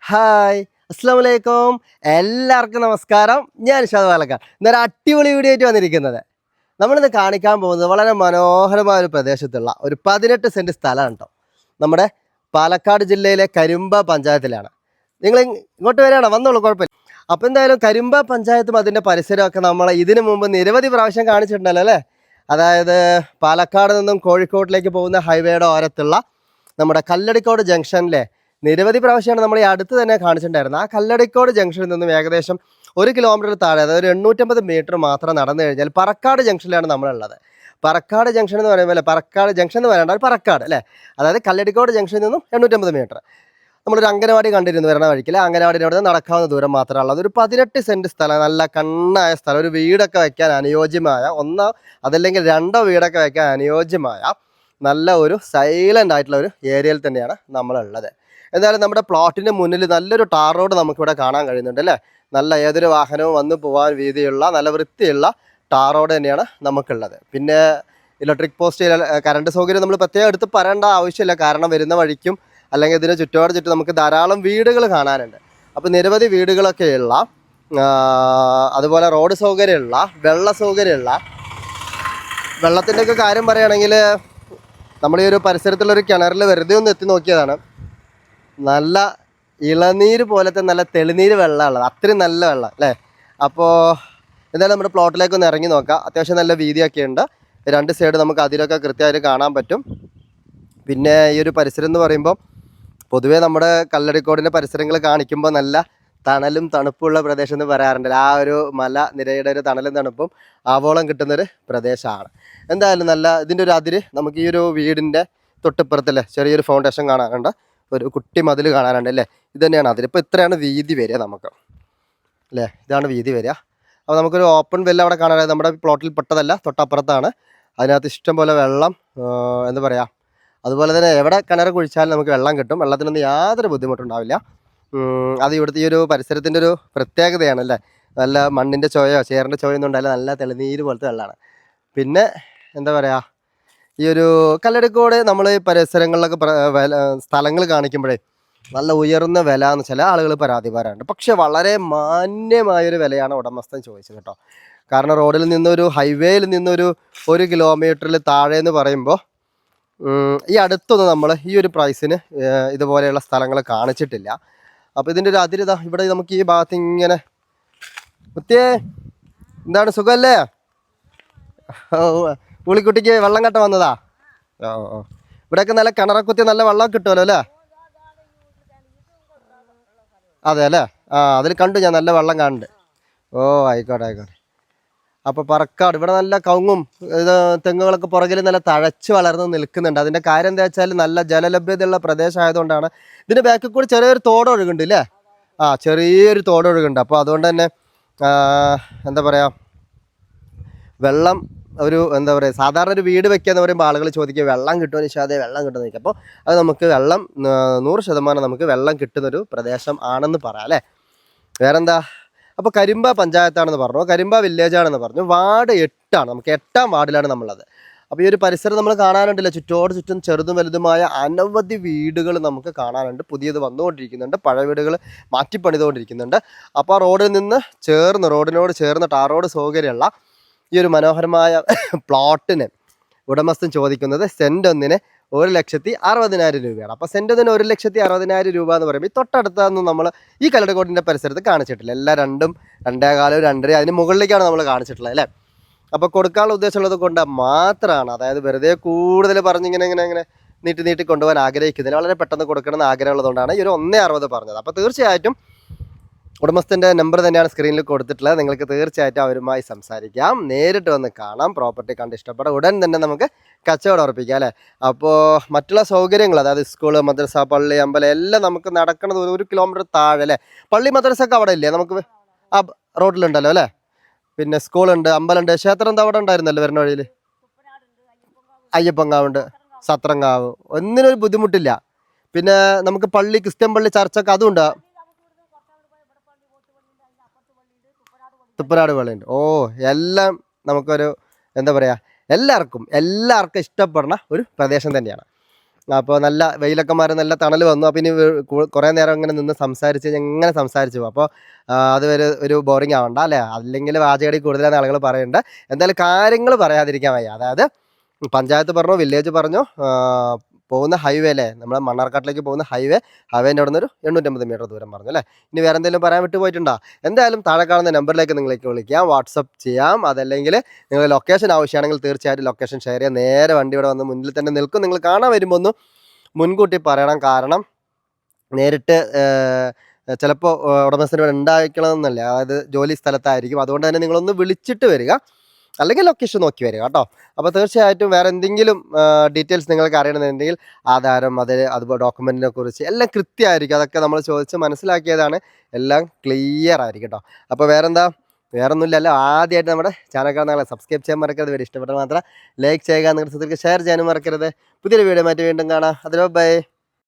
Hi, അസ്സാം വലൈക്കും. എല്ലാവർക്കും നമസ്കാരം. ഞാൻ ഇഷാദ് പാലക്കാട്. ഇന്നൊരു അടിപൊളി വീഡിയോ ആയിട്ട് വന്നിരിക്കുന്നത്. നമ്മളിന്ന് കാണിക്കാൻ പോകുന്നത് വളരെ മനോഹരമായ ഒരു പ്രദേശത്തുള്ള ഒരു 18 സെൻറ്റ് സ്ഥലമാണ് കേട്ടോ. നമ്മുടെ പാലക്കാട് ജില്ലയിലെ കരിമ്പ പഞ്ചായത്തിലാണ്. നിങ്ങൾ ഇങ്ങോട്ട് വരികയാണോ? വന്നോളൂ, കുഴപ്പമില്ല. അപ്പോൾ എന്തായാലും കരിമ്പ പഞ്ചായത്തും അതിൻ്റെ പരിസരമൊക്കെ നമ്മൾ ഇതിനു മുമ്പ് നിരവധി പ്രാവശ്യം കാണിച്ചിട്ടുണ്ടല്ലോ അല്ലേ. അതായത് പാലക്കാട് നിന്നും കോഴിക്കോട്ടിലേക്ക് പോകുന്ന ഹൈവേയുടെ ഓരത്തുള്ള നമ്മുടെ കല്ലടിക്കോട് ജംഗ്ഷനിലെ നിരവധി പ്രാവശ്യമാണ് നമ്മൾ ഈ അടുത്ത് തന്നെ കാണിച്ചിട്ടുണ്ടായിരുന്നത്. ആ കല്ലടിക്കോട് ജംഗ്ഷനിൽ നിന്നും ഏകദേശം 1 കിലോമീറ്റർ താഴെ, അതായത് ഒരു 850 മീറ്റർ മാത്രം നടന്നു കഴിഞ്ഞാൽ പറക്കാട് ജംഗ്ഷനിലാണ് നമ്മളുള്ളത്. പറക്കാട് ജംഗ്ഷൻ എന്ന് പറയുമ്പോൾ പറക്കാട് ജംഗ്ഷൻ എന്ന് പറയേണ്ട പറക്കാട് അല്ലേ. അതായത് കല്ലടിക്കോട് ജംഗ്ഷനിൽ നിന്നും 850 മീറ്റർ. നമ്മളൊരു അംഗനവാടി കണ്ടിരുന്നു വരണ വഴിക്കിൽ. അംഗനവാടിയുടെ അവിടെ നടക്കാവുന്ന ദൂരം മാത്രമേ ഉള്ളത്. ഒരു 18 സെൻറ്റ് സ്ഥലം, നല്ല കണ്ണായ സ്ഥലം, ഒരു വീടൊക്കെ വയ്ക്കാൻ അനുയോജ്യമായ, ഒന്നോ അതല്ലെങ്കിൽ രണ്ടോ വീടൊക്കെ വയ്ക്കാൻ അനുയോജ്യമായ നല്ല ഒരു സൈലൻ്റ് ആയിട്ടുള്ള ഒരു ഏരിയയിൽ തന്നെയാണ് നമ്മളുള്ളത്. എന്തായാലും നമ്മുടെ പ്ലോട്ടിൻ്റെ മുന്നിൽ നല്ലൊരു ടാർ റോഡ് നമുക്കിവിടെ കാണാൻ കഴിയുന്നുണ്ട് അല്ലേ. നല്ല ഏതൊരു വാഹനവും വന്ന് പോകാൻ വീതിയുള്ള നല്ല വൃത്തിയുള്ള ടാർ റോഡ് തന്നെയാണ് നമുക്കുള്ളത്. പിന്നെ ഇലക്ട്രിക് പോസ്റ്റ്, കറണ്ട് സൗകര്യം നമ്മൾ പ്രത്യേകം എടുത്ത് പറയേണ്ട ആവശ്യമില്ല. കാരണം വരുന്ന വഴിക്കും അല്ലെങ്കിൽ ഇതിന് ചുറ്റോട് ചുറ്റും നമുക്ക് ധാരാളം വീടുകൾ കാണാനുണ്ട്. അപ്പോൾ നിരവധി വീടുകളൊക്കെയുള്ള, അതുപോലെ റോഡ് സൗകര്യമുള്ള, വെള്ള സൗകര്യമുള്ള, വെള്ളത്തിൻ്റെയൊക്കെ കാര്യം പറയുകയാണെങ്കിൽ നമ്മൾ ഈ ഒരു പരിസരത്തുള്ളൊരു കിണറിൽ വെറുതെ ഒന്ന് എത്തി നോക്കിയതാണ്. നല്ല ഇളനീര് പോലത്തെ നല്ല തെളിനീര് വെള്ളമുള്ളത്, അത്രയും നല്ല വെള്ളം അല്ലേ. അപ്പോൾ എന്തായാലും നമ്മുടെ പ്ലോട്ടിലേക്ക് ഒന്ന് ഇറങ്ങി നോക്കാം. അത്യാവശ്യം നല്ല വീതിയൊക്കെ ഉണ്ട്. രണ്ട് സൈഡ് നമുക്ക് അതിലൊക്കെ കൃത്യമായിട്ട് കാണാൻ പറ്റും. പിന്നെ ഈ ഒരു പരിസരം എന്ന് പറയുമ്പോൾ പൊതുവേ നമ്മുടെ കല്ലടിക്കോടിൻ്റെ പരിസരങ്ങൾ കാണിക്കുമ്പോൾ നല്ല തണലും തണുപ്പുള്ള പ്രദേശം എന്ന് പറയാറുണ്ട്. ആ ഒരു മല നിരയുടെ ഒരു തണലും തണുപ്പും ആവോളം കിട്ടുന്നൊരു പ്രദേശമാണ്. എന്തായാലും നല്ല ഇതിൻ്റെ ഒരു അതിര് നമുക്ക് ഈ ഒരു വീടിൻ്റെ തൊട്ടിപ്പുറത്തല്ലേ ചെറിയൊരു ഫൗണ്ടേഷൻ കാണാനുണ്ട്, ഒരു കുട്ടി മതിൽ കാണാനുണ്ട് അല്ലേ. ഇത് തന്നെയാണ് അതിൽ. ഇപ്പോൾ ഇത്രയാണ് വീതി വരിക നമുക്ക് അല്ലേ, ഇതാണ് വീതി വരിക. അപ്പോൾ നമുക്കൊരു ഓപ്പൺ വെല്ല് അവിടെ കാണാനായത് നമ്മുടെ പ്ലോട്ടിൽ പെട്ടതല്ല, തൊട്ടപ്പുറത്താണ്. അതിനകത്ത് ഇഷ്ടം പോലെ വെള്ളം, എന്താ പറയുക, അതുപോലെ തന്നെ എവിടെ കിണർ കുഴിച്ചാലും നമുക്ക് വെള്ളം കിട്ടും. വെള്ളത്തിനൊന്നും യാതൊരു ബുദ്ധിമുട്ടുണ്ടാവില്ല. അത് ഇവിടുത്തെ ഈ ഒരു പരിസരത്തിൻ്റെ ഒരു പ്രത്യേകതയാണ് അല്ലേ. നല്ല മണ്ണിൻ്റെ ചോയോ ചേറിൻ്റെ ചോയോ ഒന്നും ഉണ്ടാവില്ല, നല്ല തെളിനീര് പോലത്തെ വെള്ളമാണ്. പിന്നെ എന്താ പറയുക, ഈ ഒരു കല്ലടിക്കോട് നമ്മൾ ഈ പരിസരങ്ങളിലൊക്കെ സ്ഥലങ്ങൾ കാണിക്കുമ്പോഴേ നല്ല ഉയർന്ന വില എന്ന് ചില ആളുകൾ പരാതി പറയാറുണ്ട്. പക്ഷെ വളരെ മാന്യമായൊരു വിലയാണ് ഉടമസ്ഥൻ ചോദിച്ചത് കേട്ടോ. കാരണം റോഡിൽ നിന്നൊരു ഹൈവേയിൽ നിന്നൊരു 1 കിലോമീറ്ററിൽ താഴെ എന്ന് പറയുമ്പോൾ ഈ അടുത്തൊന്നും നമ്മൾ ഈ ഒരു പ്രൈസിന് ഇതുപോലെയുള്ള സ്ഥലങ്ങൾ കാണിച്ചിട്ടില്ല. അപ്പോൾ ഇതിൻ്റെ ഒരു അതിരിതാ ഇവിടെ നമുക്ക് ഈ ഭാഗത്ത് ഇങ്ങനെ. മുത്തിയേ, എന്താണ് സുഖമല്ലേ? പുളിക്കുട്ടിക്ക് വെള്ളം കെട്ട വന്നതാ. ഓ, ഇവിടെയൊക്കെ നല്ല കിണറക്കുത്തി നല്ല വെള്ളം കിട്ടുമല്ലോ അല്ലേ. അതെ അല്ലേ. അതിൽ കണ്ടു ഞാൻ, നല്ല വെള്ളം കാണുന്നുണ്ട്. ഓ, ആയിക്കോട്ടെ ആയിക്കോട്ടെ. അപ്പോൾ പറക്കാട് ഇവിടെ നല്ല കവുങ്ങും തെങ്ങുകളൊക്കെ പുറകിൽ നല്ല തഴച്ച് വളർന്ന് നിൽക്കുന്നുണ്ട്. അതിൻ്റെ കാര്യം എന്താ വെച്ചാൽ നല്ല ജലലഭ്യതയുള്ള പ്രദേശം ആയതുകൊണ്ടാണ്. ഇതിൻ്റെ ബാക്കിൽ കൂടി ചെറിയൊരു തോട് ഒഴുകുന്നുണ്ട് അല്ലേ. ചെറിയൊരു തോട് ഒഴുകുന്നുണ്ട്. അപ്പോൾ അതുകൊണ്ട് തന്നെ എന്താ പറയുക, വെള്ളം ഒരു എന്താ പറയുക, സാധാരണ ഒരു വീട് വെക്കുക എന്ന് പറയുമ്പോൾ ആളുകൾ ചോദിക്കുക വെള്ളം കിട്ടുമോ നിഷാദേ, വെള്ളം കിട്ടുമെന്ന് ചോദിക്കുക. അപ്പോൾ അത് നമുക്ക് വെള്ളം 100% നമുക്ക് വെള്ളം കിട്ടുന്നൊരു പ്രദേശം ആണെന്ന് പറയാം അല്ലേ. വേറെന്താ, അപ്പോൾ കരിമ്പ പഞ്ചായത്താണെന്ന് പറഞ്ഞു, കരിമ്പ വില്ലേജാണെന്ന് പറഞ്ഞു. വാർഡ് 8 ആണ്, നമുക്ക് 8ാം വാർഡിലാണ് നമ്മളുള്ളത്. അപ്പോൾ ഈ ഒരു പരിസരം നമ്മൾ കാണാനുണ്ടല്ലോ, ചുറ്റോട് ചുറ്റും ചെറുതും വലുതുമായ അനവധി വീടുകൾ നമുക്ക് കാണാനുണ്ട്. പുതിയത് വന്നുകൊണ്ടിരിക്കുന്നുണ്ട്, പഴയ വീടുകൾ മാറ്റിപ്പണിതുകൊണ്ടിരിക്കുന്നുണ്ട്. അപ്പോൾ ആ റോഡിൽ നിന്ന് ചേർന്ന്, റോഡിനോട് ചേർന്ന് ടാർ റോഡ് സൗകര്യമുള്ള ഈ ഒരു മനോഹരമായ പ്ലോട്ടിന് ഉടമസ്ഥൻ ചോദിക്കുന്നത് സെൻറ്റ് ഒന്നിന് 1,60,000 രൂപയാണ്. അപ്പോൾ സെൻറ്റ് ഒന്നിന് 1,60,000 രൂപ എന്ന് പറയുമ്പോൾ ഈ തൊട്ടടുത്തൊന്നും നമ്മൾ ഈ കല്ലടിക്കോടിൻ്റെ പരിസരത്ത് കാണിച്ചിട്ടില്ല. എല്ലാം 2, 2.25, 2.5 അതിന് മുകളിലേക്കാണ് നമ്മൾ കാണിച്ചിട്ടുള്ളത് അല്ലേ. അപ്പോൾ കൊടുക്കാനുള്ള ഉദ്ദേശമുള്ളത് കൊണ്ട് മാത്രമാണ്, അതായത് വെറുതെ കൂടുതൽ പറഞ്ഞിങ്ങനെ നീട്ടി കൊണ്ടുപോകാൻ ആഗ്രഹിക്കുന്നതിന് വളരെ പെട്ടെന്ന് കൊടുക്കണമെന്ന് ആഗ്രഹമുള്ളതുകൊണ്ടാണ് ഈ ഒരു 1,60 പറഞ്ഞത്. അപ്പോൾ തീർച്ചയായിട്ടും ഉടമസ്ഥൻ്റെ നമ്പർ തന്നെയാണ് സ്ക്രീനിൽ കൊടുത്തിട്ടുള്ളത്. നിങ്ങൾക്ക് തീർച്ചയായിട്ടും അവരുമായി സംസാരിക്കാം, നേരിട്ട് വന്ന് കാണാം, പ്രോപ്പർട്ടി കണ്ട് ഇഷ്ടപ്പെടാം, ഉടൻ തന്നെ നമുക്ക് കച്ചവടം ഉറപ്പിക്കാം അല്ലേ. അപ്പോൾ മറ്റുള്ള സൗകര്യങ്ങൾ, അതായത് സ്കൂള്, മദ്രസ, പള്ളി, അമ്പലം എല്ലാം നമുക്ക് നടക്കുന്നത് 1 കിലോമീറ്റർ താഴെ അല്ലേ. പള്ളി മദ്രസ ഒക്കെ അവിടെ ഇല്ലേ, നമുക്ക് ആ റോഡിലുണ്ടല്ലോ അല്ലേ. പിന്നെ സ്കൂളുണ്ട്, അമ്പലമുണ്ട്, ക്ഷേത്രം എന്താ അവിടെ ഉണ്ടായിരുന്നല്ലോ വരുന്ന വഴിയിൽ. അയ്യപ്പങ്കാവുണ്ട്, സത്രങ്കാവ്, ഒന്നിനൊരു ബുദ്ധിമുട്ടില്ല. പിന്നെ നമുക്ക് പള്ളി, ക്രിസ്ത്യൻ പള്ളി, ചർച്ചൊക്കെ അതുണ്ട്. തുപ്പനാട് പള്ളിയുണ്ട്. ഓ, എല്ലാം നമുക്കൊരു എന്താ പറയുക, എല്ലാവർക്കും ഇഷ്ടപ്പെടുന്ന ഒരു പ്രദേശം തന്നെയാണ്. അപ്പോൾ നല്ല വെയിലൊക്കെ മാറി നല്ല തണൽ വന്നു. അപ്പോൾ ഇനി കുറേ നേരം ഇങ്ങനെ നിന്ന് സംസാരിച്ച് എങ്ങനെ സംസാരിച്ചു പോകും. അപ്പോൾ അത് ഒരു ബോറിംഗ് ആവണ്ട അല്ലേ, അല്ലെങ്കിൽ വാചകടി കൂടുതലാണെന്ന് ആളുകൾ പറയുന്നുണ്ട്. എന്തായാലും കാര്യങ്ങൾ പറയാതിരിക്കാൻ വയ്യ. അതായത് പഞ്ചായത്ത് പറഞ്ഞു, വില്ലേജ് പറഞ്ഞു, പോകുന്ന ഹൈവേ അല്ലേ, നമ്മളെ മണ്ണാർക്കാട്ടിലേക്ക് പോകുന്ന ഹൈവേൻ്റെ അവിടെ നിന്ന് ഒരു 850 മീറ്റർ ദൂരം പറഞ്ഞു അല്ലേ. ഇനി വേറെ എന്തെങ്കിലും പറയാൻ വിട്ടു പോയിട്ടുണ്ടോ? എന്തായാലും താഴെ കാണുന്ന നമ്പറിലേക്ക് നിങ്ങൾക്ക് വിളിക്കാം, വാട്സപ്പ് ചെയ്യാം. അതല്ലെങ്കിൽ നിങ്ങൾ ലൊക്കേഷൻ ആവശ്യമാണെങ്കിൽ തീർച്ചയായിട്ടും ലൊക്കേഷൻ ഷെയർ ചെയ്യാം. നേരെ വണ്ടി ഇവിടെ വന്ന് മുന്നിൽ തന്നെ നിൽക്കും. നിങ്ങൾ കാണാൻ വരുമ്പോൾ ഒന്ന് മുൻകൂട്ടി പറയണം. കാരണം നേരിട്ട് ചിലപ്പോൾ ഉടമസ്ഥന് ഇവിടെ ഉണ്ടായിരിക്കണമെന്നല്ല, അതായത് ജോലി സ്ഥലത്തായിരിക്കും. അതുകൊണ്ട് തന്നെ നിങ്ങളൊന്ന് വിളിച്ചിട്ട് വരിക, അല്ലെങ്കിൽ ലൊക്കേഷൻ നോക്കി വരിക കേട്ടോ. അപ്പോൾ തീർച്ചയായിട്ടും വേറെ എന്തെങ്കിലും ഡീറ്റെയിൽസ് നിങ്ങൾക്ക് അറിയണമെന്നുണ്ടെങ്കിൽ ആധാരം അതുപോലെ ഡോക്യുമെൻറ്റിനെ കുറിച്ച് എല്ലാം കൃത്യമായിരിക്കും. അതൊക്കെ നമ്മൾ ചോദിച്ച് മനസ്സിലാക്കിയതാണ്, എല്ലാം ക്ലിയർ ആയിരിക്കും കേട്ടോ. അപ്പോൾ വേറൊന്നുമില്ലല്ലോ. ആദ്യമായിട്ട് നമ്മുടെ ചാനൽ കാണുന്ന സബ്സ്ക്രൈബ് ചെയ്യാൻ മറക്കരുത്. വീഡിയോ ഇഷ്ടപ്പെട്ടാൽ മാത്രം ലൈക്ക് ചെയ്യുക, നിങ്ങളുടെ സുഹൃത്തുക്കൾക്ക് ഷെയർ ചെയ്യാനും മറക്കരുത്. പുതിയൊരു വീഡിയോ മാറ്റി വീണ്ടും കാണാം. അതിലോ ബൈ.